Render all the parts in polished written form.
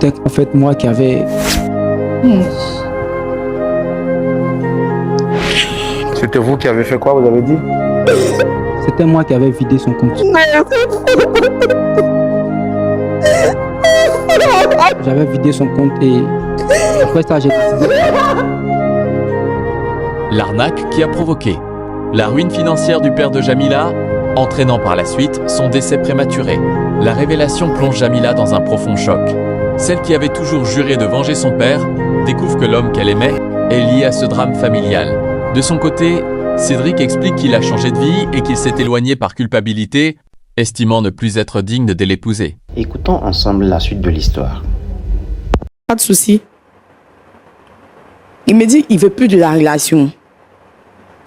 C'était en fait moi qui avais... C'était vous qui avez fait quoi, vous avez dit? C'était moi qui avais vidé son compte. J'avais vidé son compte et après ça j'ai décidé... L'arnaque qui a provoqué la ruine financière du père de Jamila, entraînant par la suite son décès prématuré. La révélation plonge Jamila dans un profond choc. Celle qui avait toujours juré de venger son père découvre que l'homme qu'elle aimait est lié à ce drame familial. De son côté, Cédric explique qu'il a changé de vie et qu'il s'est éloigné par culpabilité, estimant ne plus être digne de l'épouser. Écoutons ensemble la suite de l'histoire. Pas de souci. Il me dit qu'il veut plus de la relation.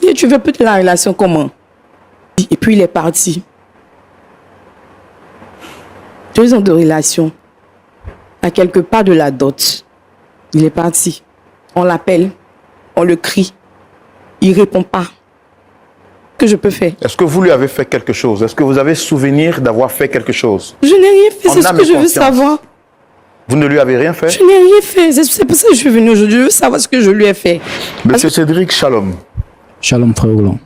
Et tu veux plus de la relation comment? Et puis il est parti. 2 ans de relation. À quelques pas de la dot. Il est parti. On l'appelle. On le crie. Il répond pas. Que je peux faire? Est-ce que vous lui avez fait quelque chose? Est-ce que vous avez souvenir d'avoir fait quelque chose? Je n'ai rien fait, c'est ce que je veux conscience. savoir. Vous ne lui avez rien fait? Je n'ai rien fait, c'est pour ça que je suis venu aujourd'hui. Je veux savoir ce que je lui ai fait. Monsieur Cédric, shalom. Shalom frère Roland.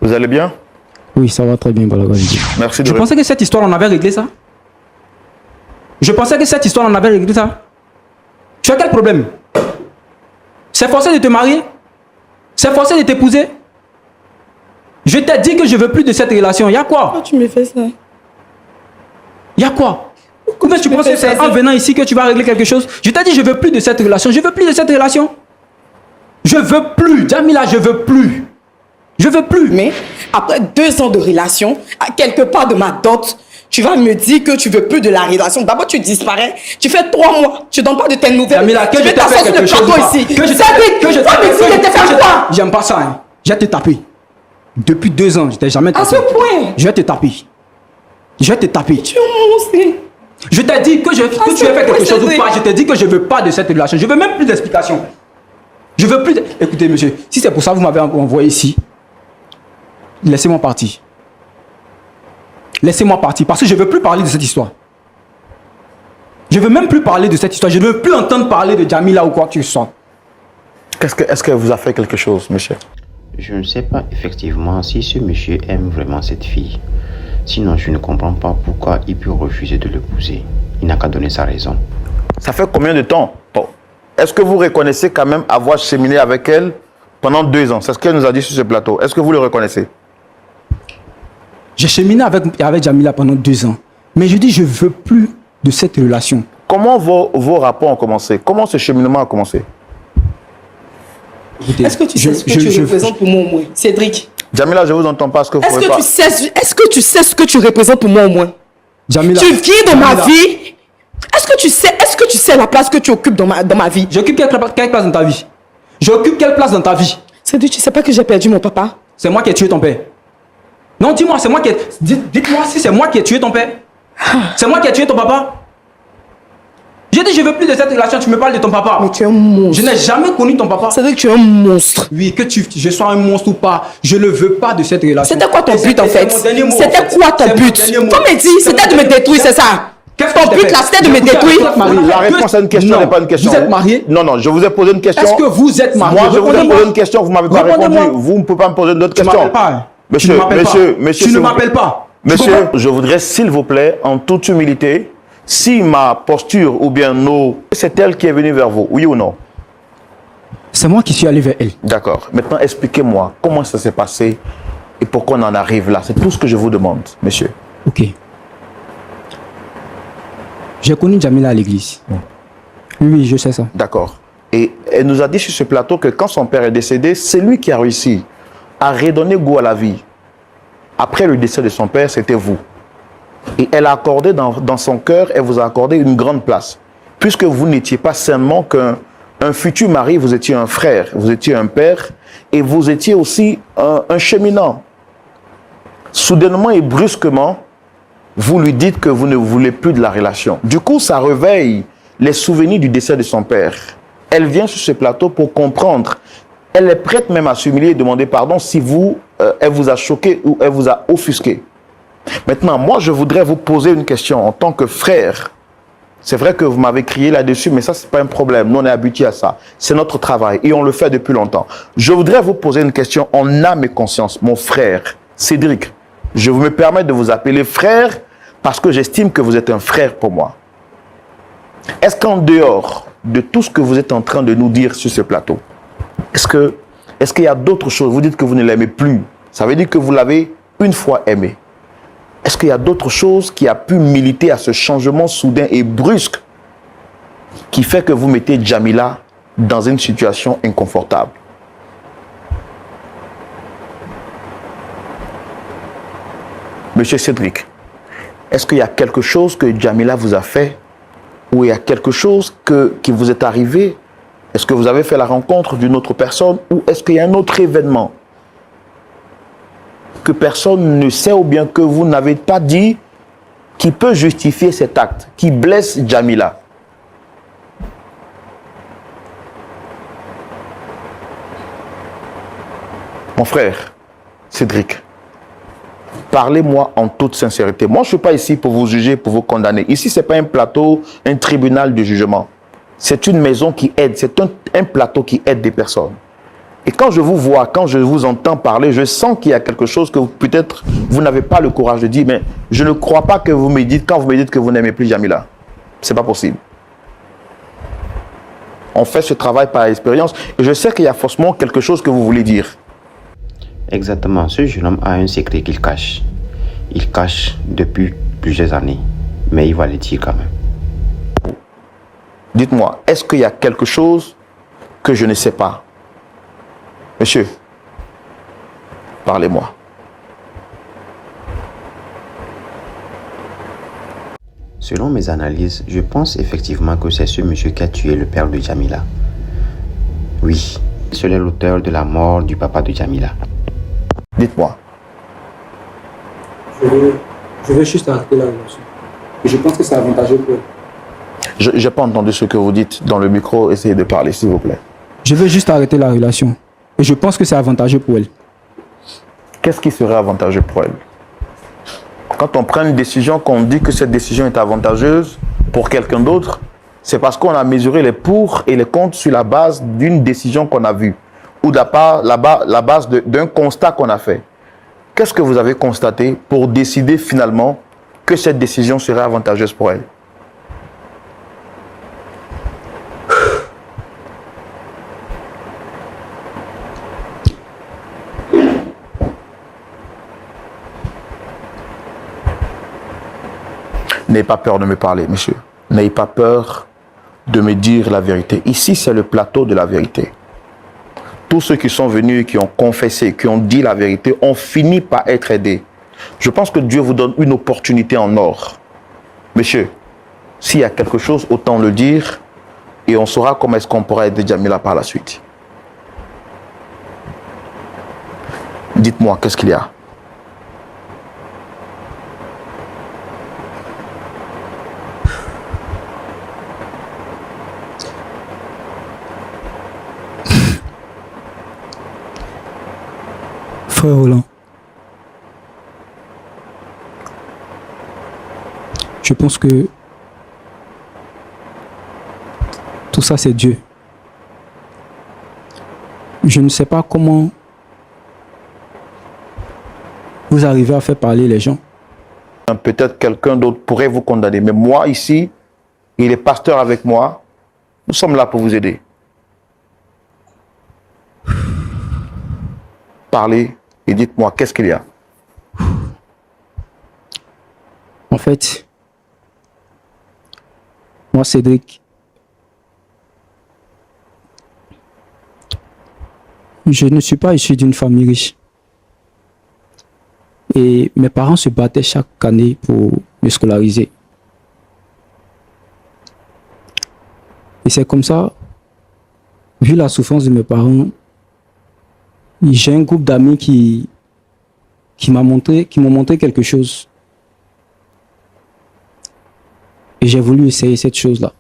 Vous allez bien? Oui, ça va très bien par la grâce de Dieu. Merci de Je pensais que cette histoire on avait réglé ça. Je pensais que cette histoire on avait réglé ça. Tu as quel problème? C'est forcé de te marier? C'est forcé de t'épouser? Je t'ai dit que je veux plus de cette relation. Y'a quoi? Pourquoi tu me fais ça? Y'a quoi? Comment tu penses que c'est en venant ici que tu vas régler quelque chose? Je t'ai dit je veux plus de cette relation. Je veux plus de cette relation. Je veux plus. Jamila, je veux plus. Je veux plus. Mais après 2 ans de relation, à quelque part de ma dot, tu vas me dire que tu veux plus de la relation. D'abord tu disparais, tu fais 3 mois, tu donnes pas de tes nouvelles. Jamila, que je t'ai fait quelque chose ici. Que je t'ai fait. J'aime pas ça. Hein. Je vais te taper. Depuis 2 ans, je t'ai jamais tapé. À ce point. Je vais te taper. Je vais te taper. Tu es un monstre. Je t'ai dit que tu as fait quelque chose ou pas. Je t'ai dit que je veux pas de cette relation. Je veux même plus d'explications. Je veux plus de... Écoutez, monsieur, si c'est pour ça que vous m'avez envoyé ici, laissez-moi partir. Laissez-moi partir parce que je ne veux plus parler de cette histoire. Je ne veux même plus parler de cette histoire. Je ne veux plus entendre parler de Jamila ou quoi que ce soit. Est-ce qu'elle vous a fait quelque chose, monsieur? Je ne sais pas effectivement si ce monsieur aime vraiment cette fille. Sinon, je ne comprends pas pourquoi il peut refuser de l'épouser. Il n'a qu'à donner sa raison. Ça fait combien de temps? Bon. Est-ce que vous reconnaissez quand même avoir cheminé avec elle pendant 2 ans? C'est ce qu'elle nous a dit sur ce plateau. Est-ce que vous le reconnaissez? J'ai cheminé avec Jamila pendant 2 ans. Mais je dis, je ne veux plus de cette relation. Comment vos rapports ont commencé? Comment ce cheminement a commencé? Est-ce que tu sais ce que tu représentes pour moi au moins, Cédric? Jamila, je ne vous entends pas. Est-ce que tu sais ce que tu représentes pour moi au moins? Jamila, tu viens dans ma vie. Est-ce que tu sais la place que tu occupes dans ma vie? J'occupe quelle place dans ta vie? J'occupe quelle place dans ta vie? Cédric, tu sais pas que j'ai perdu mon papa? C'est moi qui ai tué ton père. Non, dis-moi, c'est moi qui ai... Dites-moi si c'est moi qui ai tué ton père. C'est moi qui ai tué ton papa. J'ai dit je veux plus de cette relation, tu me parles de ton papa. Mais tu es un monstre. Je n'ai jamais connu ton papa. C'est vrai que tu es un monstre. Oui, que je sois un monstre ou pas, je ne veux pas de cette relation. C'était quoi ton but en fait? C'était quoi ton but? Toi me dis, c'était de me détruire, c'est ça? Ton but là, c'était de me détruire? La réponse à une question n'est pas une question. Vous êtes marié? Non, je vous ai posé une question. Est-ce que vous êtes marié? Moi, je vous ai posé une question, vous ne m'avez pas répondu. Vous ne pouvez pas me poser d'autres questions. Tu ne m'appelles pas. Monsieur, tu ne m'appelles pas. Monsieur, je voudrais, s'il vous plaît, en toute humilité, si ma posture ou bien c'est elle qui est venue vers vous, oui ou non? C'est moi qui suis allé vers elle. D'accord. Maintenant, expliquez-moi comment ça s'est passé et pourquoi on en arrive là. C'est tout ce que je vous demande, monsieur. Ok. J'ai connu Jamila à l'église. Oui, je sais ça. D'accord. Et elle nous a dit sur ce plateau que quand son père est décédé, c'est lui qui a réussi à redonner goût à la vie. Après le décès de son père, c'était vous. Et elle a accordé dans son cœur, elle vous a accordé une grande place. Puisque vous n'étiez pas seulement qu'un futur mari, vous étiez un frère, vous étiez un père, et vous étiez aussi un cheminant. Soudainement et brusquement, vous lui dites que vous ne voulez plus de la relation. Du coup, ça réveille les souvenirs du décès de son père. Elle vient sur ce plateau pour comprendre. Elle est prête même à s'humilier et demander pardon si elle vous a choqué ou elle vous a offusqué. Maintenant, moi, je voudrais vous poser une question en tant que frère C'est vrai que vous m'avez crié là-dessus, mais ça, ce n'est pas un problème. Nous, on est habitués à ça. C'est notre travail et on le fait depuis longtemps. Je voudrais vous poser une question en âme et conscience. Mon frère, Cédric, je me permets de vous appeler frère parce que j'estime que vous êtes un frère pour moi. Est-ce qu'en dehors de tout ce que vous êtes en train de nous dire sur ce plateau, est-ce qu'il y a d'autres choses? Vous dites que vous ne l'aimez plus. Ça veut dire que vous l'avez une fois aimé. Est-ce qu'il y a d'autres choses qui a pu militer à ce changement soudain et brusque qui fait que vous mettez Djamila dans une situation inconfortable? Monsieur Cédric, est-ce qu'il y a quelque chose que Djamila vous a fait ou il y a quelque chose qui vous est arrivé? Est-ce que vous avez fait la rencontre d'une autre personne ou est-ce qu'il y a un autre événement que personne ne sait ou bien que vous n'avez pas dit qui peut justifier cet acte, qui blesse Djamila? Mon frère, Cédric, parlez-moi en toute sincérité. Moi, je ne suis pas ici pour vous juger, pour vous condamner. Ici, ce n'est pas un plateau, un tribunal de jugement. C'est une maison qui aide, c'est un plateau qui aide des personnes. Et quand je vous vois, quand je vous entends parler, je sens qu'il y a quelque chose que peut-être vous n'avez pas le courage de dire, mais je ne crois pas que vous me dites, quand vous me dites que vous n'aimez plus Djamila. Ce n'est pas possible. On fait ce travail par expérience et je sais qu'il y a forcément quelque chose que vous voulez dire. Exactement, ce jeune homme a un secret qu'il cache. Il cache depuis plusieurs années, mais il va le dire quand même. Dites-moi, est-ce qu'il y a quelque chose que je ne sais pas? Monsieur, parlez-moi. Selon mes analyses, je pense effectivement que c'est ce monsieur qui a tué le père de Djamila. Oui, c'est l'auteur de la mort du papa de Djamila. Dites-moi. Je veux juste arrêter la relation. Et je pense que c'est avantageux pour elle. Je n'ai pas entendu ce que vous dites dans le micro. Essayez de parler, s'il vous plaît. Je veux juste arrêter la relation. Et je pense que c'est avantageux pour elle. Qu'est-ce qui serait avantageux pour elle? Quand on prend une décision, qu'on dit que cette décision est avantageuse pour quelqu'un d'autre, c'est parce qu'on a mesuré les pour et les contre sur la base d'une décision qu'on a vue ou la base d'un constat qu'on a fait. Qu'est-ce que vous avez constaté pour décider finalement que cette décision serait avantageuse pour elle? N'ayez pas peur de me parler, monsieur. N'ayez pas peur de me dire la vérité. Ici, c'est le plateau de la vérité. Tous ceux qui sont venus, qui ont confessé, qui ont dit la vérité, ont fini par être aidés. Je pense que Dieu vous donne une opportunité en or. Monsieur, s'il y a quelque chose, autant le dire et on saura comment est-ce qu'on pourra aider Djamila par la suite. Dites-moi, qu'est-ce qu'il y a? Frère Roland, je pense que tout ça c'est Dieu. Je ne sais pas comment vous arrivez à faire parler les gens. Peut-être quelqu'un d'autre pourrait vous condamner, mais moi ici, il est pasteur avec moi, nous sommes là pour vous aider. Parlez et dites-moi, qu'est-ce qu'il y a? En fait, moi Cédric, je ne suis pas issu d'une famille riche. Et mes parents se battaient chaque année pour me scolariser. Et c'est comme ça, vu la souffrance de mes parents, j'ai un groupe d'amis qui m'ont montré quelque chose. Et j'ai voulu essayer cette chose-là.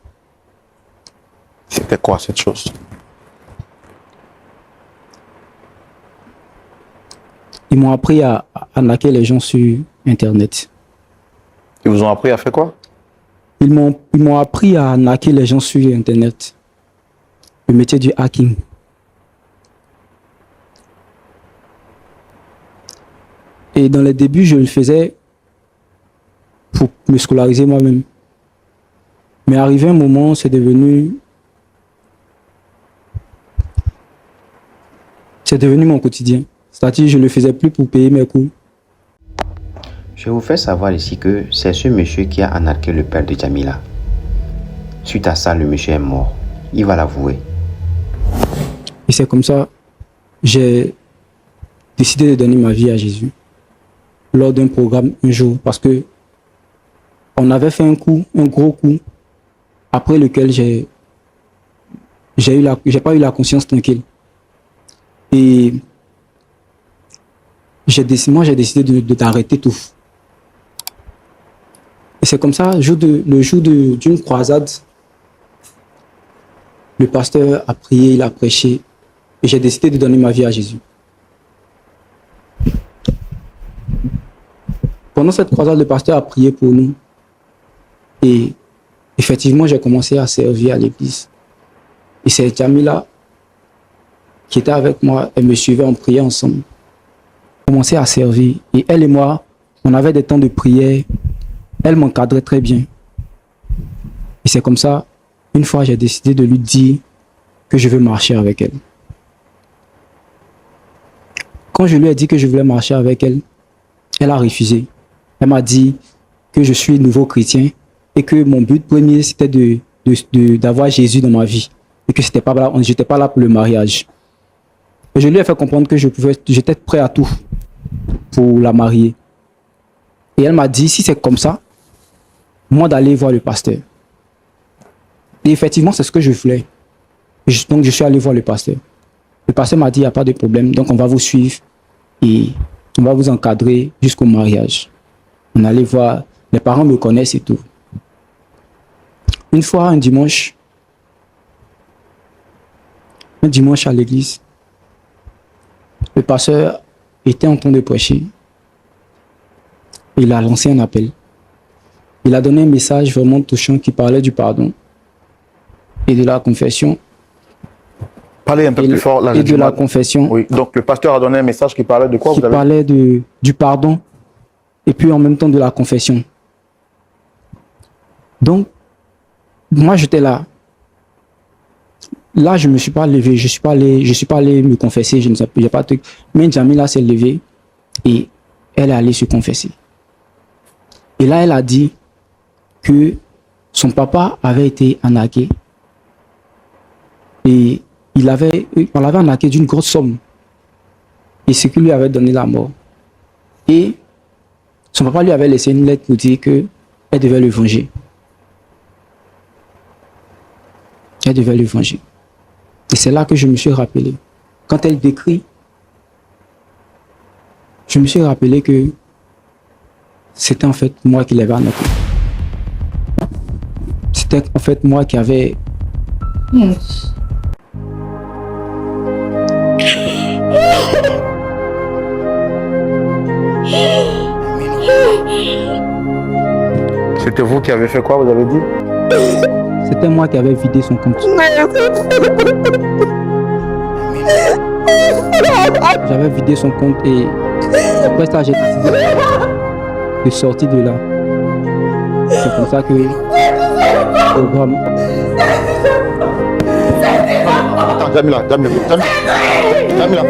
C'était quoi cette chose? Ils m'ont appris à arnaquer les gens sur Internet. Ils vous ont appris à faire quoi? Ils m'ont appris à arnaquer les gens sur Internet. Le métier du hacking. Et dans les débuts, je le faisais pour me scolariser moi-même. Mais arrivé un moment, c'est devenu mon quotidien. C'est-à-dire, je ne le faisais plus pour payer mes coûts. Je vous fais savoir ici que c'est ce monsieur qui a arnaqué le père de Jamila. Suite à ça, le monsieur est mort. Il va l'avouer. Et c'est comme ça, j'ai décidé de donner ma vie à Jésus. Lors d'un programme un jour, parce que on avait fait un gros coup, après lequel j'ai pas eu la conscience tranquille. Et moi j'ai décidé d'arrêter tout. Et c'est comme ça, le jour d'une croisade, le pasteur a prié, il a prêché, et j'ai décidé de donner ma vie à Jésus. Pendant cette croisade, le pasteur a prié pour nous. Et effectivement, j'ai commencé à servir à l'église. Et c'est Jamila qui était avec moi, elle me suivait, on priait ensemble. On commençait à servir. Et elle et moi, on avait des temps de prière. Elle m'encadrait très bien. Et c'est comme ça, une fois, j'ai décidé de lui dire que je veux marcher avec elle. Quand je lui ai dit que je voulais marcher avec elle, elle a refusé. Elle m'a dit que je suis nouveau chrétien et que mon but premier, c'était d'avoir Jésus dans ma vie. Et que je n'étais pas là pour le mariage. Et je lui ai fait comprendre que j'étais prêt à tout pour la marier. Et elle m'a dit, si c'est comme ça, moi d'aller voir le pasteur. Et effectivement, c'est ce que je voulais. Donc je suis allé voir le pasteur. Le pasteur m'a dit, il n'y a pas de problème, donc on va vous suivre et on va vous encadrer jusqu'au mariage. On allait voir, les parents me connaissent et tout. Une fois, un dimanche à l'église, le pasteur était en train de prêcher. Il a lancé un appel. Il a donné un message vraiment touchant qui parlait du pardon et de la confession. Parlez un peu plus fort. Là, et de la confession. Oui, donc le pasteur a donné un message qui parlait de quoi? Qui parlait du pardon et puis en même temps de la confession. Donc, moi j'étais là. Là, je ne me suis pas levé, je ne suis pas allé me confesser, je ne sais pas de truc. Mais Jamila s'est levée et elle est allée se confesser. Et là, elle a dit que son papa avait été arnaqué. Et on l'avait arnaqué d'une grosse somme. Et ce qui lui avait donné la mort. Et son papa lui avait laissé une lettre pour dire qu'elle devait le venger. Elle devait le venger. Et c'est là que je me suis rappelé. Quand elle décrit, je me suis rappelé que c'était en fait moi qui l'avais arnaqué. C'était en fait moi qui avait... C'était vous qui avez fait quoi, vous avez dit? C'était moi qui avais vidé son compte. J'avais vidé son compte et après ça, j'ai décidé de sortir de là. C'est pour ça que le programme... Attends, Jamila,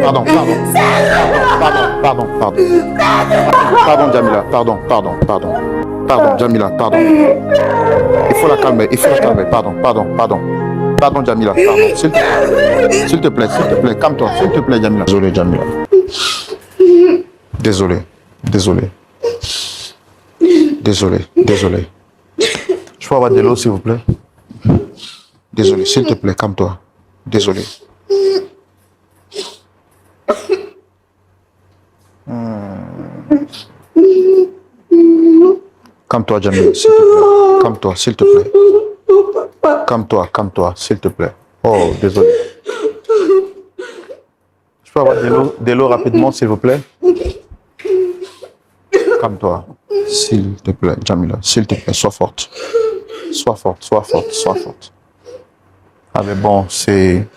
pardon. Pardon, Jamila, pardon. Pardon, Jamila, pardon. Il faut la calmer, pardon, Jamila, pardon. S'il te plaît, calme-toi, s'il te plaît, Jamila. Désolé, Jamila. Désolé. Je peux avoir de l'eau, s'il vous plaît? Désolé, s'il te plaît, calme-toi. Désolé. Calme-toi, Jamila, s'il te plaît. Calme-toi, s'il te plaît. Calme-toi, s'il te plaît. Oh, désolé. Je peux avoir de l'eau rapidement, s'il vous plaît? Calme-toi, s'il te plaît, Jamila, s'il te plaît, sois forte. Sois forte, sois forte, sois forte. Ah mais bon, c'est...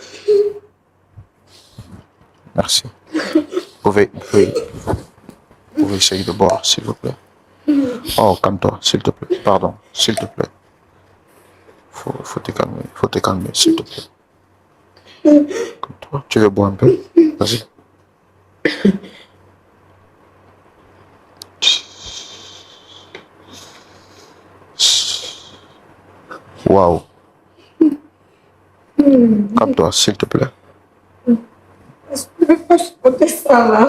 Merci. Vous pouvez essayer de boire, s'il vous plaît. Oh, calme-toi, s'il te plaît. Pardon, s'il te plaît. Faut te calmer, s'il te plaît. Calme-toi. Tu veux boire un peu? Vas-y. Waouh. Calme-toi, s'il te plaît. Je ne peux pas supporter ça là.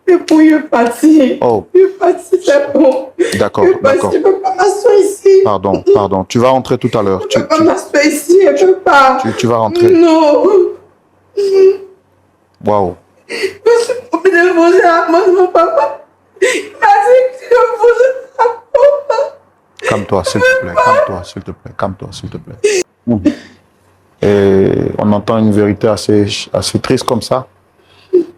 Je peux partir. Oh. Je peux partir, c'est bon. D'accord, d'accord. Je ne peux pas m'asseoir ici. Pardon. Tu vas rentrer tout à l'heure. Je ne peux pas m'asseoir ici, je ne peux pas. Tu vas rentrer. Non. Waouh. Je suis obligée de poser la main de mon papa. Il m'a dit que je vais poser la main. Calme-toi, s'il te plaît. Calme-toi, s'il te plaît. Calme-toi, s'il te plaît. Et on entend une vérité assez triste comme ça.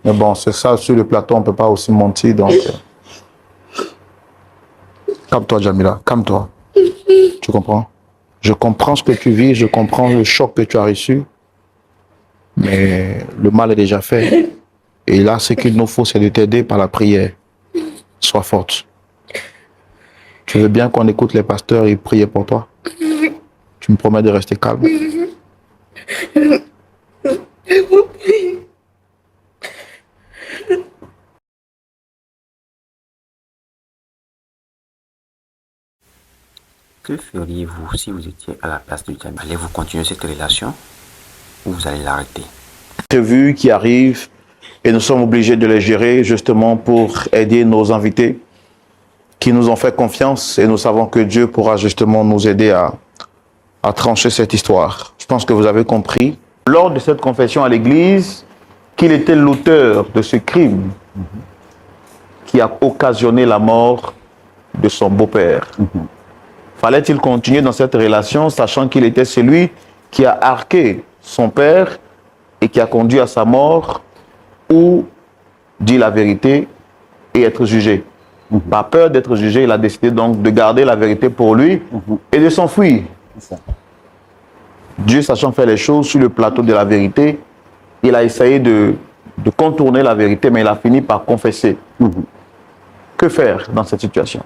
Mais bon, c'est ça, sur le plateau, on ne peut pas aussi mentir. Donc, calme-toi, Jamila, calme-toi. Tu comprends? Je comprends ce que tu vis, je comprends le choc que tu as reçu. Mais le mal est déjà fait. Et là, ce qu'il nous faut, c'est de t'aider par la prière. Sois forte. Tu veux bien qu'on écoute les pasteurs et prier pour toi? Tu me promets de rester calme? Que feriez-vous si vous étiez à la place de Jamila? Allez-vous continuer cette relation ou vous allez l'arrêter? Prévus qui arrivent et nous sommes obligés de les gérer justement pour aider nos invités qui nous ont fait confiance et nous savons que Dieu pourra justement nous aider à trancher cette histoire. Je pense que vous avez compris lors de cette confession à l'église qu'il était l'auteur de ce crime qui a occasionné la mort de son beau-père. Fallait-il continuer dans cette relation sachant qu'il était celui qui a arqué son père et qui a conduit à sa mort, ou dire la vérité et être jugé? Par peur d'être jugé, il a décidé donc de garder la vérité pour lui et de s'enfuir. Dieu, sachant faire les choses sur le plateau de la vérité, il a essayé de contourner la vérité, mais il a fini par confesser. Que faire dans cette situation?